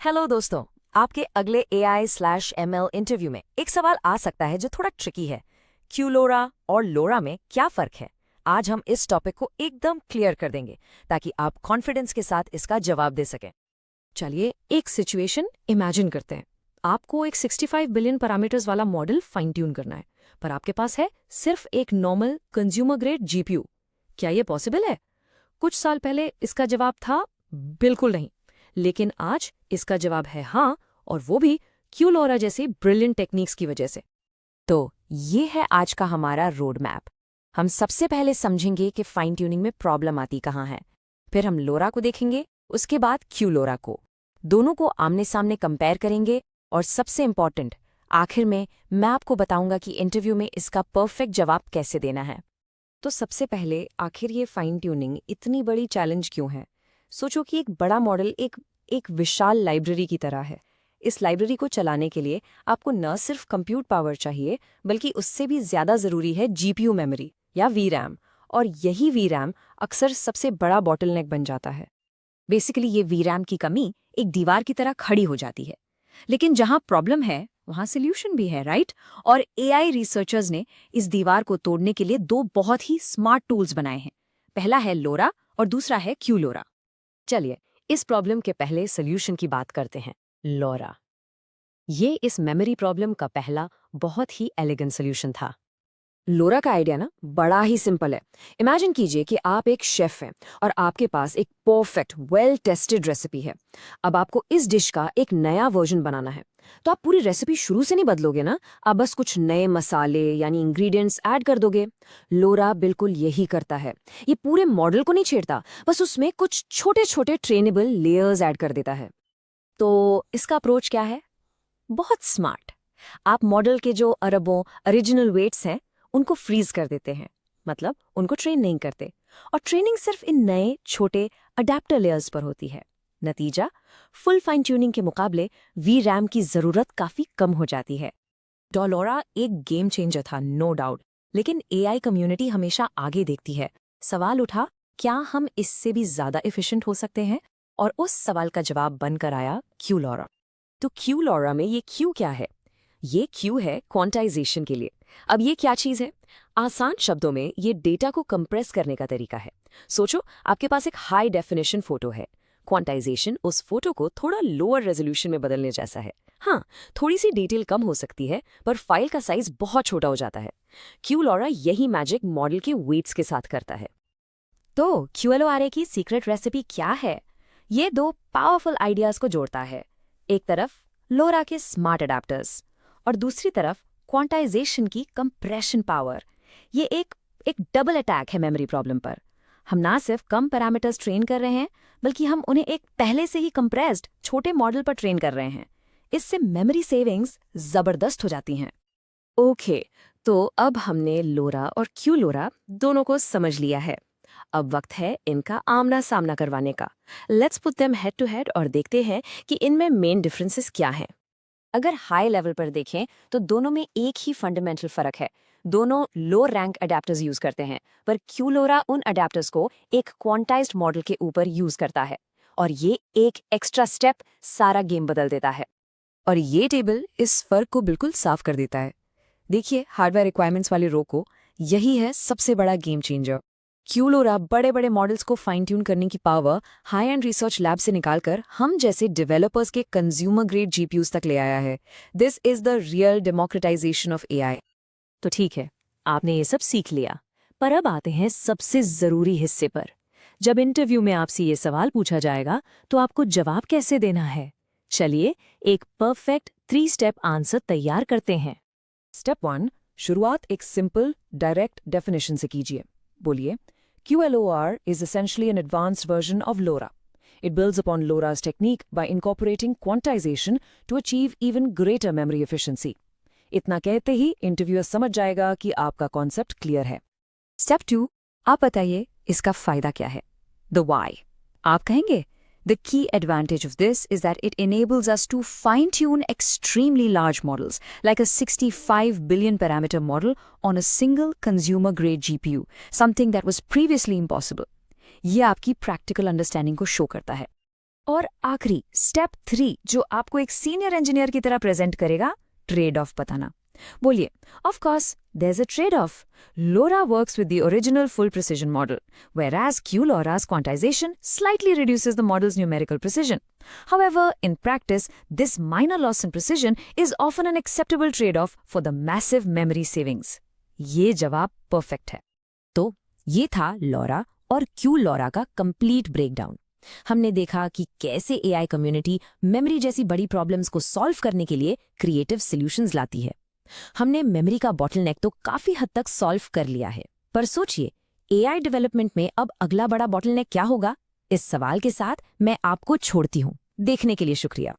Hello दोस्तों, आपके अगले AI/ML इंटरव्यू में एक सवाल आ सकता है जो थोड़ा ट्रिकी है। क्यू लोरा और लोरा में क्या फ़र्क है? आज हम इस टॉपिक को एकदम क्लियर कर देंगे ताकि आप कॉन्फिडेंस के साथ इसका जवाब दे सकें। चलिए एक सिचुएशन इमेजिन करते हैं। आपको एक 65 बिलियन पैरामीटर्स वाला मॉडल फाइन ट्यून करना है, पर आपके पास है सिर्फ एक नॉर्मल कंज्यूमर ग्रेड जीपीयू। क्या ये पॉसिबल है? कुछ साल पहले इसका जवाब था बिल्कुल नहीं, लेकिन आज इसका जवाब है हाँ, और वो भी क्यू लोरा जैसी ब्रिलियंट टेक्निक्स की वजह से। तो ये है आज का हमारा रोड मैप। हम सबसे पहले समझेंगे कि फाइन ट्यूनिंग में प्रॉब्लम आती कहाँ है। फिर हम लोरा को देखेंगे, उसके बाद क्यू लोरा को। दोनों को आमने सामने कंपेयर करेंगे और सबसे इम्पॉर्टेंट, आखिर में मैं आपको बताऊंगा कि इंटरव्यू में इसका परफेक्ट जवाब कैसे देना है। तो सबसे पहले आखिर ये फाइन ट्यूनिंग इतनी बड़ी चैलेंज क्यों है? सोचो कि एक बड़ा मॉडल एक विशाल लाइब्रेरी की तरह है। इस लाइब्रेरी को चलाने के लिए आपको न सिर्फ कंप्यूट पावर चाहिए, बल्कि उससे भी ज्यादा जरूरी है जीपीयू मेमोरी या वीरैम। और यही वीरैम अक्सर सबसे बड़ा बॉटलनेक बन जाता है। बेसिकली ये वीरैम की कमी एक दीवार की तरह खड़ी हो जाती है। लेकिन जहां प्रॉब्लम है वहां सोल्यूशन भी है, राइट? और AI रिसर्चर्स ने इस दीवार को तोड़ने के लिए दो बहुत ही स्मार्ट टूल्स बनाए हैं। पहला है लोरा और दूसरा है क्यू लोरा। चलिए इस प्रॉब्लम के पहले सोल्यूशन की बात करते हैं, लोरा। ये इस मेमोरी प्रॉब्लम का पहला बहुत ही एलिगेंट सोल्यूशन था। लोरा का आइडिया ना बड़ा ही सिंपल है। इमेजिन कीजिए कि आप एक शेफ हैं और आपके पास एक परफेक्ट वेल टेस्टेड रेसिपी है। अब आपको इस डिश का एक नया वर्जन बनाना है, तो आप पूरी रेसिपी शुरू से नहीं बदलोगे ना। आप बस कुछ नए मसाले यानी इंग्रेडिएंट्स ऐड कर दोगे। लोरा बिल्कुल यही करता है। ये पूरे मॉडल को नहीं छेड़ता, बस उसमें कुछ छोटे छोटे ट्रेनेबल लेयर्स ऐड कर देता है। तो इसका अप्रोच क्या है? बहुत स्मार्ट। आप मॉडल के जो अरबों ओरिजिनल वेट्स हैं उनको फ्रीज कर देते हैं, मतलब उनको ट्रेन नहीं करते, और ट्रेनिंग सिर्फ इन नए छोटे अडेप्टर लेयर्स पर होती है। नतीजा, फुल फाइन ट्यूनिंग के मुकाबले वीरैम की जरूरत काफी कम हो जाती है। लोरा एक गेम चेंजर था, नो डाउट, लेकिन AI कम्युनिटी हमेशा आगे देखती है। सवाल उठा, क्या हम इससे भी ज्यादा एफिशिएंट हो सकते हैं? और उस सवाल का जवाब बनकर आया क्यू लोरा। तो क्यू लोरा में ये क्यू क्या है? ये क्यू है क्वांटाइजेशन के लिए। अब ये क्या चीज है? आसान शब्दों में ये डेटा को कंप्रेस करने का तरीका है। सोचो, आपके पास एक हाई डेफिनेशन फोटो है। क्वांटाइजेशन उस फोटो को थोड़ा लोअर रेजोल्यूशन में बदलने जैसा है। हाँ, थोड़ी सी डिटेल कम हो सकती है, पर फाइल का साइज बहुत छोटा हो जाता है। क्यू लोरा यही मैजिक मॉडल के वेट्स के साथ करता है। तो QLORA की सीक्रेट रेसिपी क्या है? ये दो पावरफुल आइडियाज को जोड़ता है। एक तरफ लोरा के स्मार्ट अडेप्टर्स और दूसरी तरफ क्वांटाइजेशन की कंप्रेशन पावर। ये एक डबल अटैक है मेमोरी प्रॉब्लम पर। हम ना सिर्फ कम पैरामीटर्स ट्रेन कर रहे हैं, बल्कि हम उन्हें एक पहले से ही कंप्रेस्ड छोटे मॉडल पर ट्रेन कर रहे हैं। इससे मेमोरी सेविंग्स जबरदस्त हो जाती हैं। ओके, तो अब हमने लोरा और क्यू लोरा दोनों को समझ लिया है। अब वक्त है इनका आमना सामना करवाने का। Let's put them head to head और देखते हैं कि इनमें मेन डिफरेंसेस क्या हैं। अगर हाई लेवल पर देखें तो दोनों में एक ही फंडामेंटल फर्क है। दोनों लो रैंक अडेप्टर्स यूज करते हैं, पर क्यू लोरा उन अडेप्टर्स को एक क्वांटाइज्ड मॉडल के ऊपर यूज करता है, और ये एक एक्स्ट्रा स्टेप सारा गेम बदल देता है। और ये टेबल इस फर्क को बिल्कुल साफ कर देता है। देखिए हार्डवेयर रिक्वायरमेंट्स वाले रो को, यही है सबसे बड़ा गेम चेंजर। क्यू लोरा बड़े बड़े मॉडल्स को फाइन ट्यून करने की power high and research lab से निकालकर हम जैसे डेवलपर्स के कंज्यूमर ग्रेड जीपीयूज तक ले आया है। This is the real democratisation of AI। तो ठीक है, आपने ये सब सीख लिया, पर अब आते हैं सबसे जरूरी हिस्से पर। जब इंटरव्यू में आपसे ये सवाल पूछा जाएगा तो आपको जवाब कैसे देना है? चलिए एक परफेक्ट 3 स्टेप आंसर तैयार करते हैं। स्टेप 1, शुरुआत एक सिंपल डायरेक्ट डेफिनेशन से कीजिए। बोलिए, QLOR is essentially an advanced version of LoRa. It builds upon LoRa's technique by incorporating quantization to achieve even greater memory efficiency. इतना कहते ही इंटरव्यूअर समझ जाएगा कि आपका कॉन्सेप्ट क्लियर है। स्टेप 2, आप बताइए इसका फायदा क्या है? The why. आप कहेंगे, The key advantage of this is that it enables us to fine-tune extremely large models, like a 65 billion parameter model on a single consumer-grade GPU, something that was previously impossible. ये आपकी practical understanding को show करता है। और आखिरी step 3 जो आपको एक सीनियर इंजीनियर की तरह प्रेजेंट करेगा, ट्रेड ऑफ बताना। बोलिए, of course there's a trade-off. LoRa works with the original full precision model, whereas QLoRa's quantization slightly reduces the model's numerical precision. However, in practice, this minor loss in precision is often an acceptable trade-off for the massive memory savings. ये जवाब perfect है। तो ये था LoRa और QLoRa का complete breakdown. हमने देखा कि कैसे AI कम्युनिटी मेमोरी जैसी बड़ी प्रॉब्लम्स को सॉल्व करने के लिए क्रिएटिव सॉल्यूशंस लाती है। हमने मेमोरी का बॉटलनेक तो काफी हद तक सॉल्व कर लिया है, पर सोचिए AI डेवलपमेंट में अब अगला बड़ा बॉटलनेक क्या होगा? इस सवाल के साथ मैं आपको छोड़ती हूँ। देखने के लिए शुक्रिया।